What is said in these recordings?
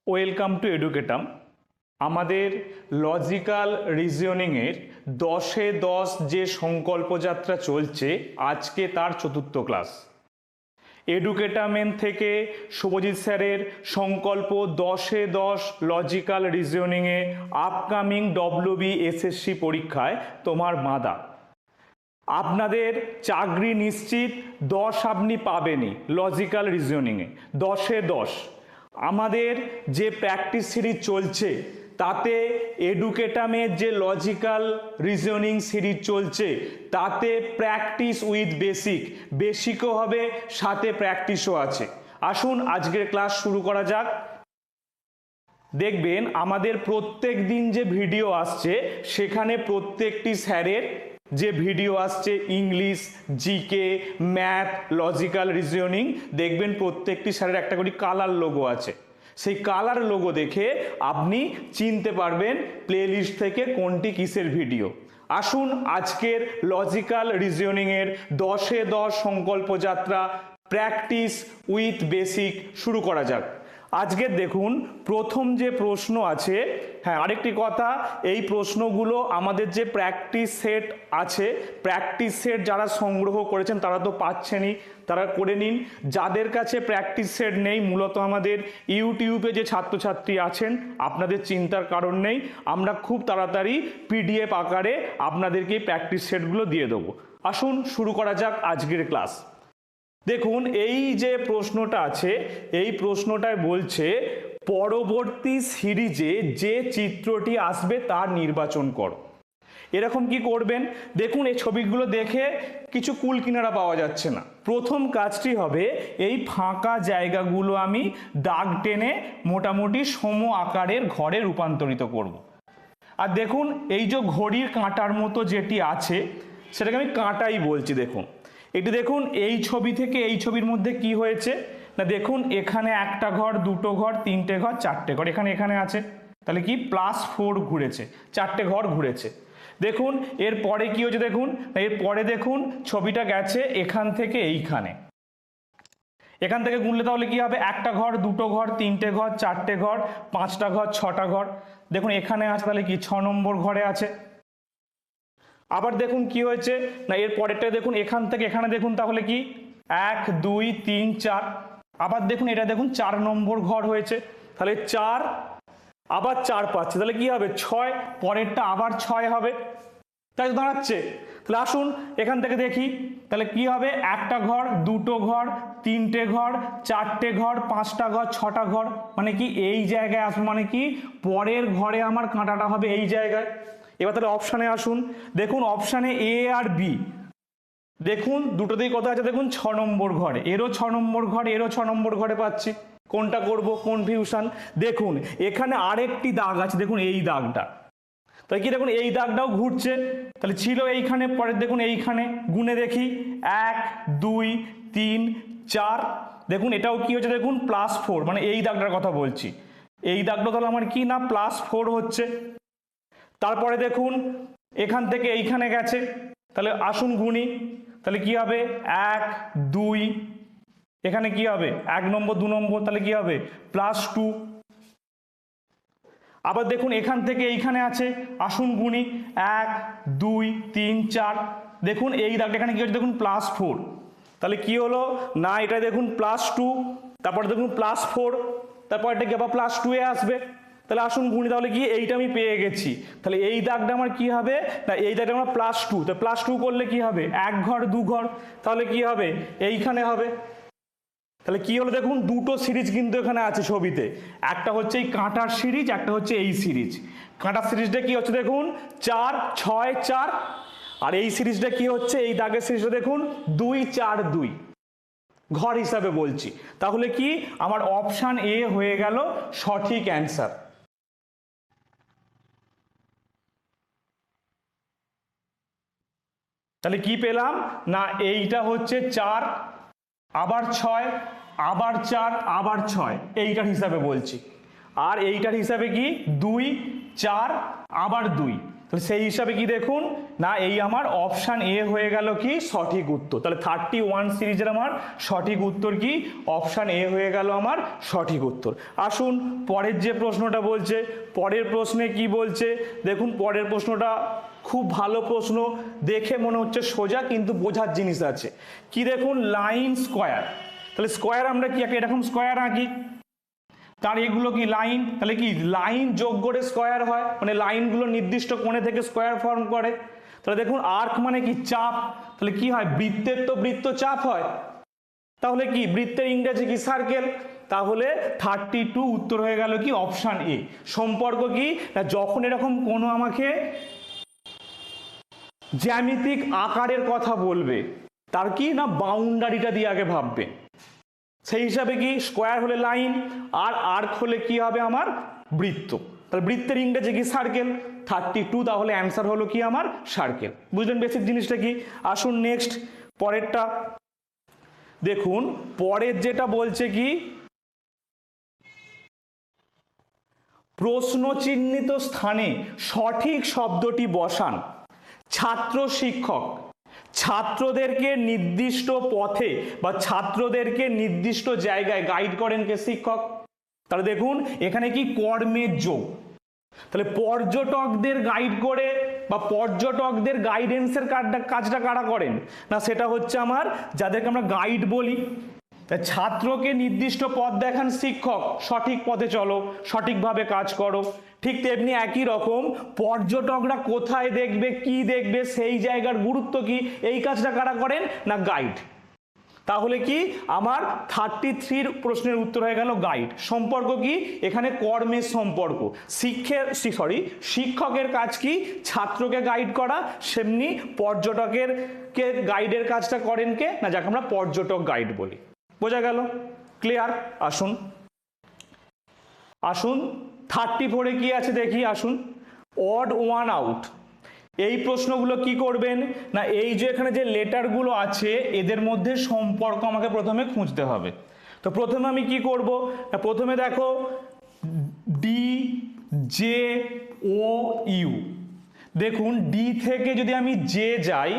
Welcome to এডুকেটাম। আমাদের logical রিজনিংয়ের 10-এ 10 যে সংকল্প যাত্রা চলছে, আজকে তার চতুর্থ ক্লাস। এডুকেটামেন থেকে শুভজিৎ স্যারের সংকল্প 10-এ 10 লজিক্যাল রিজনিংয়ে আপকামিং WBSSC পরীক্ষায় তোমার বাঁধা। আপনাদের চাকরি নিশ্চিত, 10 আপনি পাবেনই লজিক্যাল রিজনিংয়ে, 10-এ 10। আমাদের যে প্র্যাকটিস সিরিজ চলছে তাতে এডুকেটামের যে লজিক্যাল রিজনিং সিরিজ চলছে তাতে প্র্যাকটিস উইথ বেসিকও হবে, সাথে প্র্যাকটিসও আছে। আসুন আজকের ক্লাস শুরু করা যাক। দেখবেন আমাদের প্রত্যেক দিন যে ভিডিও আসছে সেখানে প্রত্যেকটি স্যারের যে ভিডিও আসছে, English, GK, math, logical reasoning, দেখবেন প্রত্যেকটি স্যারের একটা করে কালার লোগো আছে। সেই কালার লোগো দেখে আপনি চিনতে পারবেন প্লেলিস্ট থেকে কোনটি কিসের ভিডিও। আসুন আজকের লজিক্যাল রিজনিংয়ের 10-এ 10 সংকল্প যাত্রা প্র্যাকটিস উইথ বেসিক শুরু করা যাক। আজকে দেখুন প্রথম যে প্রশ্ন আছে, হ্যাঁ আরেকটি কথা, এই প্রশ্নগুলো আমাদের যে প্র্যাকটিস সেট আছে, প্র্যাকটিস সেট যারা সংগ্রহ করেছেন তারা তো পাচ্ছেনই, তারা করে নিন। যাদের কাছে প্র্যাকটিস সেট নেই, মূলত আমাদের ইউটিউবে যে ছাত্রছাত্রী আছেন, আপনাদের চিন্তার কারণ নেই, আমরা খুব তাড়াতাড়ি পিডিএফ আকারে আপনাদেরকে প্র্যাকটিস সেটগুলো দিয়ে দেবো। আসুন শুরু করা যাক আজকের ক্লাস। দেখুন এই যে প্রশ্নটা আছে, এই প্রশ্নটায় বলছে পরবর্তী সিরিজে যে চিত্রটি আসবে তার নির্বাচন করো। এরকম কি করবেন? দেখুন এই ছবিগুলো দেখে কিছু কুল কিনারা পাওয়া যাচ্ছে না। প্রথম কাজটি হবে এই ফাঁকা জায়গাগুলো আমি দাগ টেনে মোটামুটি সম আকারের ঘরে রূপান্তরিত করব। আর দেখুন এই যে ঘড়ির কাঁটার মতো যেটি আছে সেটাকে আমি কাঁটাই বলছি। দেখুন এটি, দেখুন এই ছবি থেকে এই ছবির মধ্যে কি হয়েছে না, দেখুন এখানে একটা ঘর, দুটো ঘর, তিনটে ঘর, চারটে ঘর, এখানে আছে, তাহলে কি +4 ঘুরেছে, চারটে ঘর ঘুরেছে। দেখুন এর পরে কি হয়েছে, দেখুন এর পরে দেখুন ছবিটা গেছে এখান থেকে এইখানে, এখান থেকে গুনলে তাহলে কি হবে, একটা ঘর, দুটো ঘর, তিনটে ঘর, চারটে ঘর, পাঁচটা ঘর, ছটা ঘর। দেখুন এখানে আছে, তাহলে কি 6 নম্বর ঘরে আছে। আবার দেখুন কি হয়েছে না, এর পরেরটা দেখুন এখান থেকে এখানে, দেখুন তাহলে কি 1 2 3 4। আবার দেখুন এটা দেখুন 4 নম্বর ঘর হয়েছে, তাহলে 4 আবার 4 পাচ্ছে, তাহলে কি হবে 6, পরেরটা আবার 6 হবে, তাই তো দাঁড়াচ্ছে। তাহলে আসুন এখান থেকে দেখি, তাহলে কি হবে, একটা ঘর, দুটো ঘর, তিনটে ঘর, চারটে ঘর, পাঁচটা ঘর, ছটা ঘর, মানে কি এই জায়গায় আসবে, মানে কি পরের ঘরে আমার কাঁটাটা হবে এই জায়গায়। এবার তাহলে অপশানে আসুন, দেখুন অপশানে এ আর বি, দেখুন দুটোতেই কথা আছে, দেখুন 6 নম্বর ঘরে, এরও 6 নম্বর ঘর, এরও 6 নম্বর ঘরে পাচ্ছি। কোনটা করব, কনফিউশন। দেখুন এখানে আরেকটি দাগ আছে, দেখুন এই দাগটা, তাই কি দেখুন এই দাগটাও ঘুরছে, তাহলে ছিল এইখানে, পরে দেখুন এইখানে, গুনে দেখি 1 2 3 4, দেখুন এটাও কি হচ্ছে, দেখুন +4, মানে এই দাগটার কথা বলছি, এই দাগটা তাহলে আমার কি না +4 হচ্ছে। তারপরে দেখুন এখান থেকে এইখানে গেছে, তাহলে আসুন গুনি, তাহলে কি হবে 1 2, এখানে কি হবে 1 নম্বর 2 নম্বর, তাহলে কি হবে +2। আবার দেখুন এখান থেকে এইখানে আছে, আসুন গুনি 1 2 3 4, দেখুন এই দাগটা এখানে কি হচ্ছে, দেখুন +4, তাহলে কি হলো না এটা দেখুন +2, তারপরে দেখুন +4, তারপর এটা কি আবার +2 এ আসবে, তাহলে আসুন গুনি, তাহলে কি এইটা আমি পেয়ে গেছি। তাহলে এই দাগটা আমার কি হবে না, এই দাগটা আমার +2, তো +2 করলে কি হবে 1 ঘর 2 ঘর, তাহলে কি হবে এইখানে হবে। তাহলে কি হলো, দেখুন দুটো সিরিজ কিন্তু এখানে আছে ছবিতে, একটা হচ্ছে এই কাঁটার সিরিজ, একটা হচ্ছে এই সিরিজ। কাঁটার সিরিজটা কি হচ্ছে, দেখুন 4 6 4, আর এই সিরিজটা কি হচ্ছে, এই দাগের সিরিজটা দেখুন 2 4 2 ঘর হিসাবে বলছি। তাহলে কি আমার অপশান এ হয়ে গেল সঠিক অ্যান্সার। তাহলে কি পেলাম না, এইটা হচ্ছে 4 আবার 6 আবার 4 আবার 6, এইটার হিসাবে বলছি। আর এইটার হিসাবে কি 2 4 আবার 2, তো তাহলে সেই হিসাবে কি দেখুন না, এই আমার অপশান এ হয়ে গেল কি সঠিক উত্তর। তাহলে 31 সিরিজের আমার সঠিক উত্তর কি অপশান এ হয়ে গেল আমার সঠিক উত্তর। আসুন পরের যে প্রশ্নটা বলছে, পরের প্রশ্নে কি বলছে দেখুন। পরের প্রশ্নটা খুব ভালো প্রশ্ন, দেখে মনে হচ্ছে সোজা কিন্তু বোঝার জিনিস আছে। কি দেখুন, লাইন স্কোয়ার। তাহলে স্কোয়ার আমরা কি এরকম স্কোয়ার আঁকি, তার এগুলো কি লাইন, তাহলে কি লাইন যোগ করে স্কোয়ার হয়, মানে লাইনগুলো নির্দিষ্ট কোণে থেকে স্কোয়ার ফর্ম করে। তাহলে দেখুন আর্ক মানে কি চাপ, তাহলে কি হয় বৃত্তের তো বৃত্ত চাপ হয়, তাহলে কি বৃত্তের ইংরেজি কি সার্কেল। তাহলে 32 উত্তর হয়ে গেল কি অপশান এ। সম্পর্ক কি না, যখন এরকম কোনো আমাকে জ্যামিতিক আকারের কথা বলবে তার কি না বাউন্ডারিটা দিয়ে আগে ভাববে। সেই হিসাবে কি স্কোয়ার হলে লাইন আর আর্ক হলে কি হবে আমার বৃত্ত, তাহলে বৃত্তের ইংরেজি কি সার্কেল। 32 তাহলে অ্যান্সার হলো কি আমার সার্কেল। বুঝলেন বেসিক জিনিসটা কি। আসুন নেক্সট পরেরটা দেখুন। পরের যেটা বলছে কি প্রশ্ন চিহ্নিত স্থানে সঠিক শব্দটি বসান। ছাত্র শিক্ষক ছাত্রদেরকে নির্দিষ্ট পথে বা ছাত্রদেরকে নির্দিষ্ট জায়গায় গাইড করেন কে শিক্ষক। তাহলে দেখুন এখানে কি কর্মের যোগ, তাহলে পর্যটকদের গাইড করে বা পর্যটকদের গাইডেন্সের কাজটা কারা করেন না, সেটা হচ্ছে আমার যাদেরকে আমরা গাইড বলি। ছাত্রকে নির্দিষ্ট পথ দেখান শিক্ষক, সঠিক পথে চলো, সঠিকভাবে কাজ করো। ঠিক তেমনি একই রকম পর্যটকরা কোথায় দেখবে কি দেখবে সেই জায়গার গুরুত্ব কি, এই কাজটা কারা করেন না গাইড। তাহলে কি আমার 33 প্রশ্নের উত্তর হয়ে গেল গাইড। সম্পর্ক কি এখানে কর্মের সম্পর্ক, শিক্ষকের কাজ কি ছাত্রকে গাইড করা, সেমনি পর্যটকের কে গাইডের কাজটা করেন কে না যাকে আমরা পর্যটক গাইড বলি। বোঝা গেল, ক্লিয়ার। আসুন 34-এ কি আছে দেখি। আসুন অড ওয়ান আউট। এই প্রশ্নগুলো কি করবেন না, এই যে এখানে যে লেটারগুলো আছে এদের মধ্যে সম্পর্ক আমাকে প্রথমে খুঁজতে হবে। তো প্রথমে আমি কি করব না, প্রথমে দেখো ডি জে ও ইউ। দেখুন ডি থেকে যদি আমি জে যাই,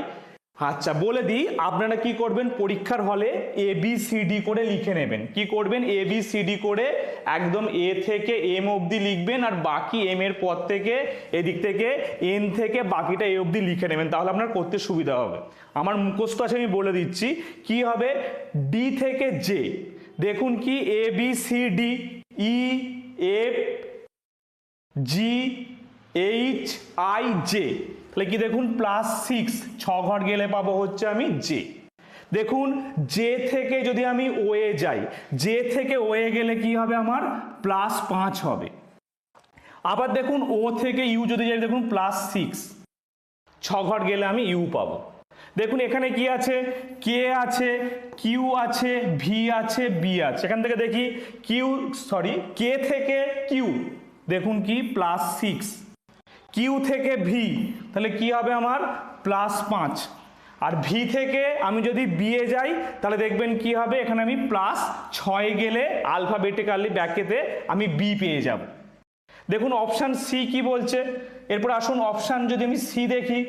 আচ্ছা বলে দিই আপনারা কি করবেন পরীক্ষার হলে ABCD করে লিখে নেবেন। কি করবেন ABCD করে একদম এ থেকে এম অবধি লিখবেন, আর বাকি এম এর পর থেকে এদিক থেকে এন থেকে বাকিটা এ অবধি লিখে নেবেন, তাহলে আপনার করতে সুবিধা হবে। আমার মুখস্থ আছে আমি বলে দিচ্ছি কি হবে। ডি থেকে জে দেখুন কি ABCD EFGHIJ, তাহলে কি দেখুন +6, 6 ঘর গেলে পাবো হচ্ছে আমি জে। দেখুন জে থেকে যদি আমি ওয়ে যাই, জে থেকে ওয়ে গেলে কি হবে আমার +5 হবে। আবার দেখুন ও থেকে ইউ যদি যাই দেখুন +6, 6 ঘর গেলে আমি ইউ পাবো। দেখুন এখানে কি আছে কে আছে, কিউ আছে, ভি আছে, বি আছে। এখান থেকে দেখি কে থেকে কিউ দেখুন কি +6, কিউ থেকে ভি তাহলে কি হবে আমার +5, আর ভি থেকে আমি যদি বি এ যাই তাহলে দেখবেন কি হবে এখানে আমি +6 গেলে আলফাবেটিক্যালি ব্যাকেতে আমি বি পেয়ে যাব। দেখুন অপশান সি কি বলছে। এরপর আসুন অপশান যদি আমি সি দেখি,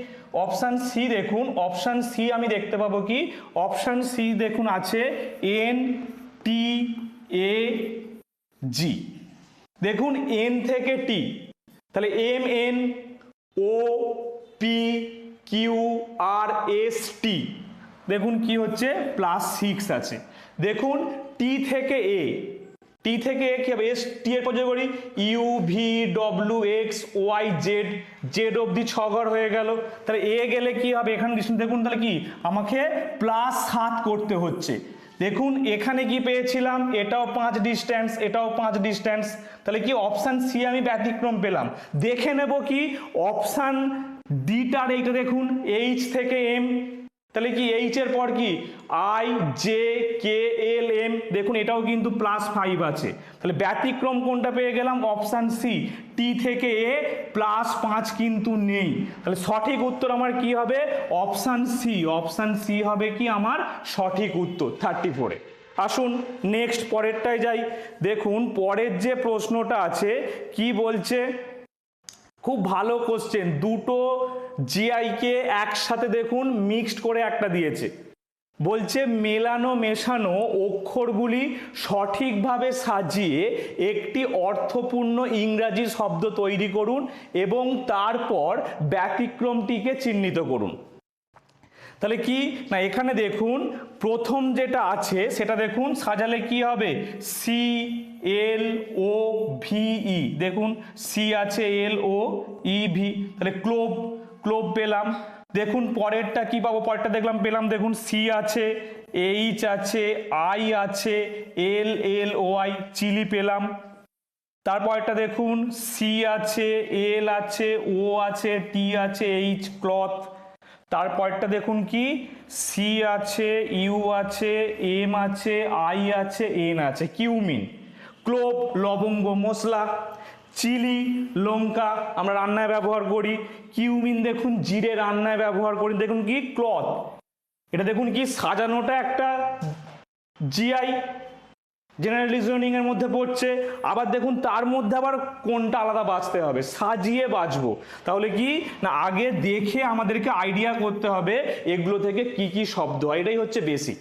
অপশান সি দেখুন, অপশান সি আমি দেখতে পাবো কি অপশান সি দেখুন আছে NTAG। দেখুন এন থেকে টি তাহলে MNOPQRST দেখুন কি হচ্ছে +6 আছে। দেখুন টি থেকে এ, টি থেকে এ কি হবে এস টি এর পর্যায়ে করি UVWXYZ, জেড অবধি 6 ঘর হয়ে গেল। তাহলে এ গেলে কি হবে এখানে দেখুন তাহলে কি আমাকে +7 করতে হচ্ছে। দেখুন এখানে কি পেয়েছিলাম এটাও 5 ডিস্টেন্স, এটাও 5 ডিস্টেন্স, তাহলে কি অপশান সি আমি ব্যতিক্রম পেলাম। দেখে নেব কি অপশান ডিটার এইটা দেখুন এইচ থেকে এম, তাহলে কি এইচ এর পর কি IJKLM, দেখুন এটাও কিন্তু +5 আছে। তাহলে ব্যতিক্রম কোনটা পেয়ে গেলাম অপশান সি, টি থেকে এ +5 কিন্তু নেই। তাহলে সঠিক উত্তর আমার কি হবে অপশান সি, অপশান সি হবে কি আমার সঠিক উত্তর 34-এ। আসুন নেক্সট পরেরটায় যাই। দেখুন পরের যে প্রশ্নটা আছে কি বলছে, খুব ভালো কোশ্চেন, দুটো জিআইকে একসাথে দেখুন মিক্সড করে একটা দিয়েছে। বলছে মেলানো মেশানো অক্ষরগুলি সঠিকভাবে সাজিয়ে একটি অর্থপূর্ণ ইংরাজি শব্দ তৈরি করুন এবং তারপর ব্যতিক্রমটিকে চিহ্নিত করুন। তাহলে কি না, এখানে দেখুন প্রথম যেটা আছে সেটা দেখুন সাজালে কি হবে, সি এল ও ভিই, দেখুন সি আছে এল ও ই ভি, তাহলে ক্লোব, ক্লোব পেলাম। দেখুন পরেরটা কি পাবো, পরেরটা দেখলাম পেলাম, দেখুন সি আছে, এইচ আছে, আই আছে, এল এল ও আই, চিলি পেলাম। তারপরটা দেখুন সি আছে, এল আছে, ও আছে, টি আছে, এইচ ক্লথ। তারপরটা দেখুন কি সি আছে, ইউ আছে, এম আছে, আই আছে, এন আছে, কিউমিন। ক্লোভ লবঙ্গ মশলা, চিলি লঙ্কা আমরা রান্নায় ব্যবহার করি, কিউমিন দেখুন জিরে রান্নায় ব্যবহার করি, দেখুন কি ক্লথ। এটা দেখুন কি সাজানোটা একটা জিআই জেনারেল রিজনিং এর মধ্যে পড়ছে, আবার দেখুন তার মধ্যে আবার কোনটা আলাদা বাছতে হবে, সাজিয়ে বাছবো। তাহলে কি না আগে দেখে আমাদেরকে আইডিয়া করতে হবে এগুলো থেকে কি কি শব্দ হয়, এটাই হচ্ছে বেসিক।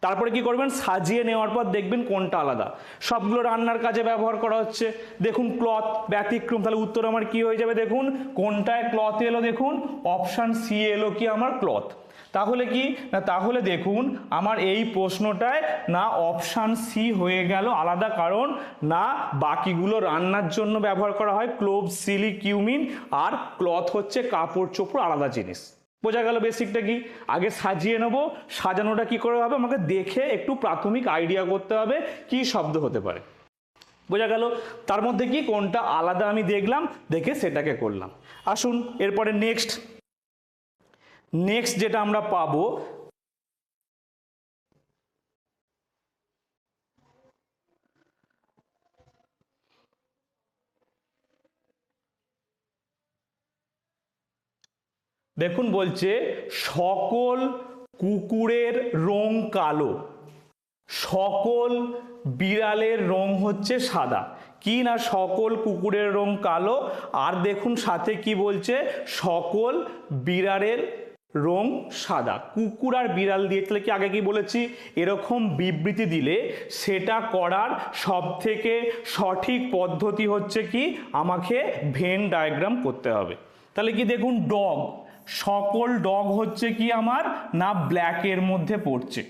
তারপরে কি করবেন, সাজিয়ে নেওয়ার পর দেখবেন কোনটা আলাদা। সবগুলো রান্নার কাজে ব্যবহার করা হচ্ছে, দেখুন ক্লথ ব্যতিক্রম, তাহলে উত্তর আমার কি হয়ে যাবে, দেখুন কোনটায় ক্লথ এলো, দেখুন অপশান সি এলো কি আমার ক্লথ। তাহলে কি না, তাহলে দেখুন আমার এই প্রশ্নটায় না অপশান সি হয়ে গেল আলাদা, কারণ না বাকিগুলো রান্নার জন্য ব্যবহার করা হয়, ক্লোভ চিলি কিউমিন, আর ক্লথ হচ্ছে কাপড় চোপড় আলাদা জিনিস। বোঝা গেল বেসিকটা কি, আগে সাজিয়ে নেবো, সাজানোটা কি করে হবে, আমাকে দেখে একটু প্রাথমিক আইডিয়া করতে হবে কি শব্দ হতে পারে। বোঝা গেল, তার মধ্যে কি কোনটা আলাদা আমি দেখলাম, দেখে সেটাকে করলাম। আসুন এরপরে নেক্সট যেটা আমরা পাবো, দেখুন বলছে সকল কুকুরের রং কালো, সকল বিড়ালের রং হচ্ছে সাদা। কি না সকল কুকুরের রং কালো, আর দেখুন সাথে কি বলছে সকল বিড়ালের রং সাদা। কুকুর আর বিড়াল দিয়ে, তাহলে কি আগে কি বলেছি, এরকম বিবৃতি দিলে সেটা করার সব থেকে সঠিক পদ্ধতি হচ্ছে কি আমাকে ভেন ডায়াগ্রাম করতে হবে। তাহলে কি দেখুন ডগ, সকল ডগ হচ্ছে কি আমার না ব্ল্যাকের মধ্যে পড়ছে,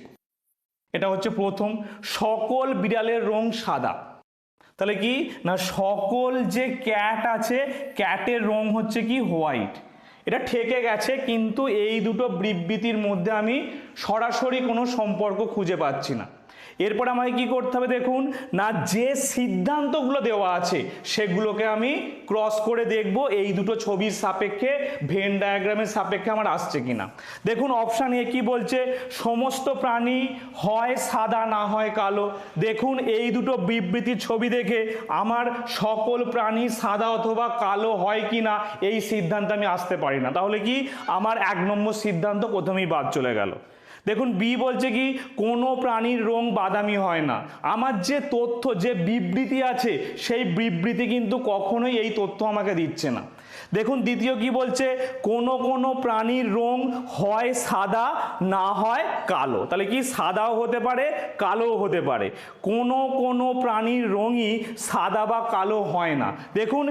এটা হচ্ছে প্রথম। সকল বিড়ালের রং সাদা, তাহলে কি না সকল যে ক্যাট আছে ক্যাটের রং হচ্ছে কি হোয়াইট। এটা ঠেকে গেছে, কিন্তু এই দুটো বিবৃতির মধ্যে আমি সরাসরি কোনো সম্পর্ক খুঁজে পাচ্ছি না। এরপর আমাকে কি করতে হবে, দেখুন না যে সিদ্ধান্তগুলো দেওয়া আছে সেগুলোকে আমি ক্রস করে দেখব এই দুটো ছবির সাপেক্ষে, ভেন ডায়াগ্রামের সাপেক্ষে আমার আসছে কিনা। দেখুন অপশান এ কি বলছে, সমস্ত প্রাণী হয় সাদা না হয় কালো। দেখুন এই দুটো বিবৃতির ছবি দেখে আমার সকল প্রাণী সাদা অথবা কালো হয় কিনা এই সিদ্ধান্তে আমি আসতে পারি না। তাহলে কি আমার 1 নম্বর সিদ্ধান্ত প্রথমেই বাদ চলে গেল। দেখুন বি বলছে কি কোনো প্রাণীর রং বাদামি হয় না। আমার যে তথ্য যে বিবৃতি আছে সেই বিবৃতি কিন্তু কখনোই এই তথ্য আমাকে দিচ্ছে না। দেখুন দ্বিতীয় কি বলছে, কোনো প্রাণীর রং হয় সাদা না হয় কালো। তাহলে কি সাদাও হতে পারে কালোও হতে পারে, কোনো প্রাণীর রঙই সাদা বা কালো হয় না। দেখুন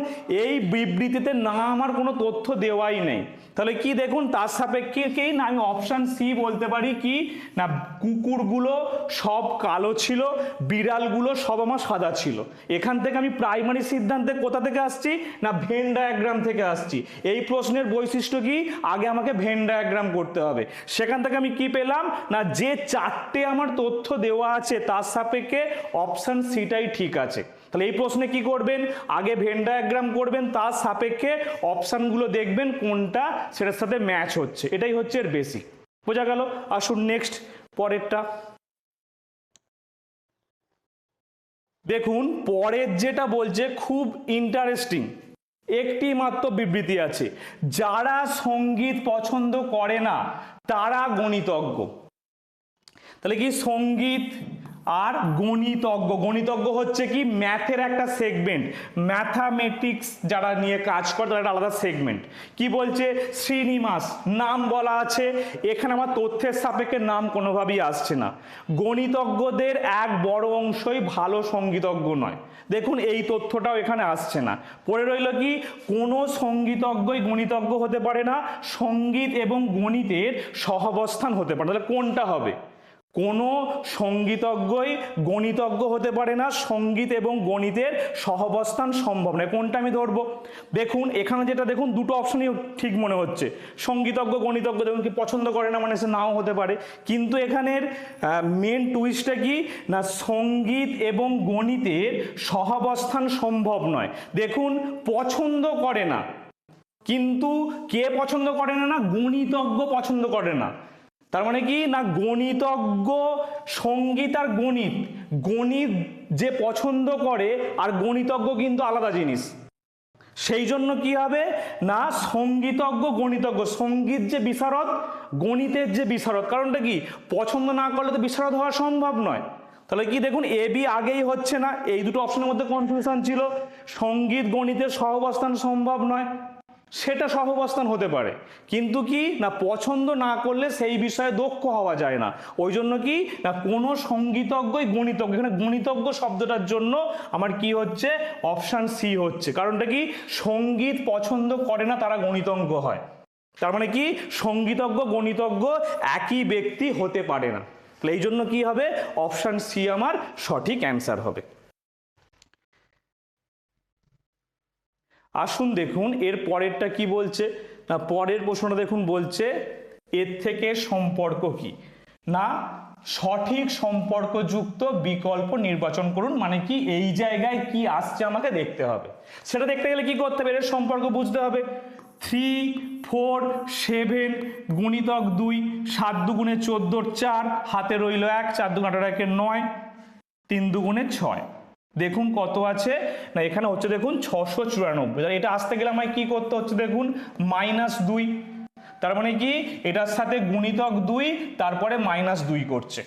এই বিবৃতিতে না আমার কোনো তথ্য দেওয়াই নেই। তাহলে কি দেখুন তার সাপেক্ষেই না আমি অপশান সি বলতে পারি কি না কুকুরগুলো সব কালো ছিল, বিড়ালগুলো সব আমার সাদা ছিল। এখান থেকে আমি প্রাইমারি সিদ্ধান্তে কোথা থেকে আসছি না ভেন ডায়াগ্রাম থেকে আসছি। এই প্রশ্নের বৈশিষ্ট্য কি, আগে আমাকে ভেন ডায়াগ্রাম করতে হবে। সেখান থেকে আমি কি পেলাম না যে 4টে আমার তথ্য দেওয়া আছে তার সাপেক্ষে অপশান সিটাই ঠিক আছে। তাহলে এই প্রশ্নে কি করবেন, আগে ভেন ডায়াগ্রাম করবেন, তার সাপেক্ষে অপশানগুলো দেখবেন কোনটা সেটার সাথে ম্যাচ হচ্ছে, এটাই হচ্ছে এর বেসিক। বোঝা গেল। আসুন নেক্সট পরেরটা দেখুন, পরের যেটা বলছে খুব ইন্টারেস্টিং, একটি মাত্র বিবৃতি আছে, যারা সঙ্গীত পছন্দ করে না তারা গণিতজ্ঞ। তাহলে কি সঙ্গীত আর গণিতজ্ঞ। গণিতজ্ঞ হচ্ছে কি ম্যাথের একটা সেগমেন্ট, ম্যাথামেটিক্স যারা নিয়ে কাজ করে তারা একটা আলাদা সেগমেন্ট। কি বলছে শ্রীনিবাস নাম বলা আছে, এখানে আমার তথ্যের সাপেক্ষে নাম কোনোভাবেই আসছে না। গণিতজ্ঞদের এক বড় অংশই ভালো সঙ্গীতজ্ঞ নয়, দেখুন এই তথ্যটাও এখানে আসছে না। পড়ে রইল কি কোনো সঙ্গীতজ্ঞই গণিতজ্ঞ হতে পারে না, সঙ্গীত এবং গণিতের সহাবস্থান হতে পারে। তাহলে কোনটা হবে? কোনো সঙ্গীতজ্ঞই গণিতজ্ঞ হতে পারে না, সঙ্গীত এবং গণিতের সহাবস্থান সম্ভব নয়। কোনটা আমি ধরবো? দেখুন এখানে যেটা দেখুন দুটো অপশনই ঠিক মনে হচ্ছে, সঙ্গীতজ্ঞ গণিতজ্ঞ দেখুন কি পছন্দ করে না মানে সে নাও হতে পারে, কিন্তু এখানের মেন টুইস্টটা কি না সঙ্গীত এবং গণিতের সহাবস্থান সম্ভব নয়। দেখুন পছন্দ করে না, কিন্তু কে পছন্দ করে না? না গণিতজ্ঞ পছন্দ করে না। তার মানে কি না গণিতজ্ঞ সঙ্গীত আর গণিত, গণিত যে পছন্দ করে আর গণিতজ্ঞ কিন্তু আলাদা জিনিস। সেই জন্য কি হবে না সঙ্গীতজ্ঞ গণিতজ্ঞ, সঙ্গীত যে বিশারদ গণিতের যে বিশারদ। কারণটা কি পছন্দ না করলে তো বিশারদ হওয়া সম্ভব নয়। তাহলে কি দেখুন এ বি আগেই হচ্ছে না, এই দুটো অপশনের মধ্যে কনফিউশন ছিল। সঙ্গীত গণিতের সহাবস্থান সম্ভব নয়, সেটা সহাবস্থান হতে পারে, কিন্তু কি না পছন্দ না করলে সেই বিষয়ে দক্ষ হওয়া যায় না। ওই জন্য কি না কোনো সঙ্গীতজ্ঞই গণিতজ্ঞ, এখানে গণিতজ্ঞ শব্দটার জন্য আমার কি হচ্ছে অপশান সি হচ্ছে। কারণটা কি সঙ্গীত পছন্দ করে না তারা গণিতজ্ঞ হয়। তার মানে কি সঙ্গীতজ্ঞ গণিতজ্ঞ একই ব্যক্তি হতে পারে না। তাহলে এই জন্য কি হবে অপশান সি আমার সঠিক অ্যান্সার হবে। আসুন দেখুন এর পরেরটা কি বলছে না পরের প্রশ্নটা দেখুন বলছে এর থেকে সম্পর্ক কি না সঠিক সম্পর্কযুক্ত বিকল্প নির্বাচন করুন। মানে কি এই জায়গায় কি আসছে আমাকে দেখতে হবে, সেটা দেখতে গেলে কি করতে হবে এর সম্পর্ক বুঝতে হবে। 3, 4, 7 গুণিতক 2, 7 দুগুণে 14 4 হাতে রইল 1, 4 দুগুণ 18 9, 3 দুগুণে 6। দেখুন কত আছে না এখানে হচ্ছে দেখুন 694। এটা আসতে গেলে আমায় কি করতে হচ্ছে দেখুন -2, তার মানে কি এটার সাথে গুণিতক 2 তারপরে -2 করছে।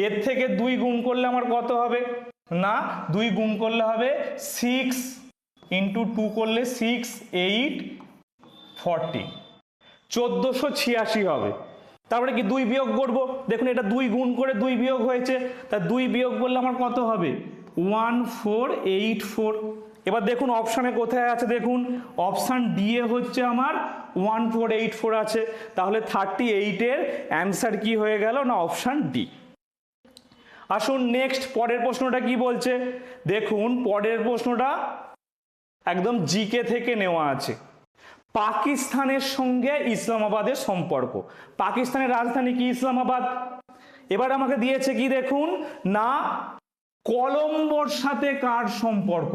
এর থেকে 2 গুণ করলে আমার কত হবে না 2 গুণ করলে হবে 6 × 2 করলে 6 8 40 1486 হবে। তারপরে কি 2 বিয়োগ করবো, দেখুন এটা 2 গুণ করে 2 বিয়োগ হয়েছে, তা 2 বিয়োগ করলে আমার কত হবে 1484। এবার দেখুন অপশানে কোথায় আছে দেখুন অপশান ডি এ হচ্ছে আমার 1484 আছে। তাহলে 38 এর অ্যান্সার কি হয়ে গেল না অপশান ডি। আসুন নেক্সট পরের প্রশ্নটা কি বলছে দেখুন পরের প্রশ্নটা একদম জিকে থেকে নেওয়া আছে। পাকিস্তানের সঙ্গে ইসলামাবাদের সম্পর্ক, পাকিস্তানের রাজধানী কি ইসলামাবাদ। এবার আমাকে দিয়েছে কি দেখুন না কলম্বোর সাথে কার সম্পর্ক।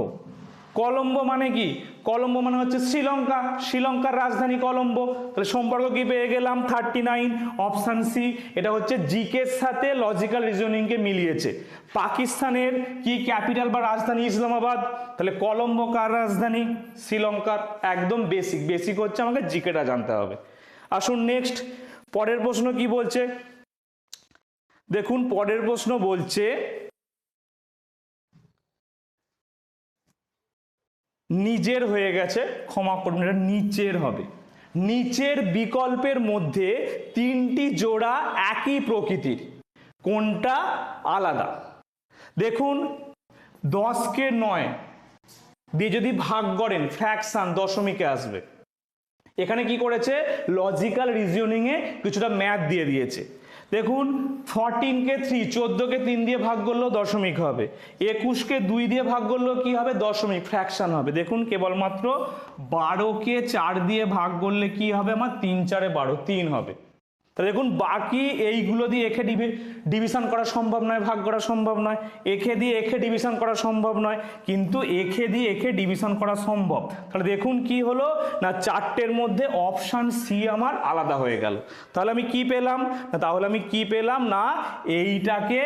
কলম্বো মানে কি কলম্বো মানে হচ্ছে শ্রীলঙ্কা, শ্রীলঙ্কার রাজধানী কলম্বো। তাহলে সম্পর্ক কি পেয়ে গেলাম 39 অপশান সি। এটা হচ্ছে জিকের সাথে লজিক্যাল রিজনিংকে মিলিয়েছে। পাকিস্তানের কি ক্যাপিটাল বা রাজধানী ইসলামাবাদ, তাহলে কলম্বো কার রাজধানী শ্রীলঙ্কার। একদম বেসিক, বেসিক হচ্ছে আমাকে জিকেটা জানতে হবে। আসুন নেক্সট পরের প্রশ্ন কি বলছে দেখুন পরের প্রশ্ন বলছে নিজের হয়ে গেছে ক্ষমা করুন এটা নিচের হবে। নিচের বিকল্পের মধ্যে 3টি জোড়া একই প্রকৃতির, কোনটা আলাদা। দেখুন 10কে 9 দিয়ে যদি ভাগ করেন ফ্র্যাকশন দশমিকে আসবে। এখানে কি করেছে লজিক্যাল রিজনিং এ কিছুটা ম্যাথ দিয়ে দিয়েছে। দেখুন 14কে 3 14কে 3 দিয়ে ভাগ করলেও দশমিক হবে, 21কে 2 দিয়ে ভাগ করলেও কি হবে দশমিক ফ্র্যাকশন হবে। দেখুন কেবলমাত্র 12কে 4 দিয়ে ভাগ করলে কি হবে আমার 3 4 12 3 হবে। তা দেখুন বাকি এইগুলো দিয়ে একে ডিভিশন করা সম্ভব নয়, ভাগ করা সম্ভব নয়, একে দিয়ে একে ডিভিশন করা সম্ভব নয়, কিন্তু একে দিয়ে একে ডিভিশন করা সম্ভব। তাহলে দেখুন কি হলো না 4টের মধ্যে অপশান সি আমার আলাদা হয়ে গেল। তাহলে আমি কি পেলাম না তাহলে আমি কি পেলাম না এইটাকে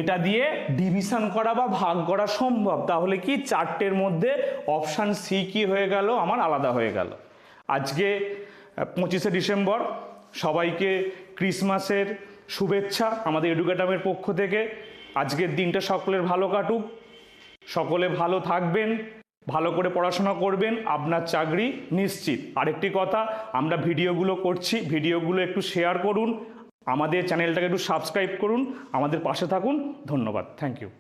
এটা দিয়ে ডিভিশন করা বা ভাগ করা সম্ভব। তাহলে কি 4টের মধ্যে অপশান সি কি হয়ে গেল আমার আলাদা হয়ে গেল। আজকে 25শে ডিসেম্বর, সবাইকে ক্রিসমাসের শুভেচ্ছা আমাদের এডুকেটামের পক্ষ থেকে। আজকের দিনটা সকলের ভালো কাটুক, সকলে ভালো থাকবেন, ভালো করে পড়াশোনা করবেন, আপনার চাকরি নিশ্চিত। আরেকটি কথা, আমরা ভিডিওগুলো করছি, ভিডিওগুলো একটু শেয়ার করুন, আমাদের চ্যানেলটাকে একটু সাবস্ক্রাইব করুন, আমাদের পাশে থাকুন। ধন্যবাদ, থ্যাংক ইউ।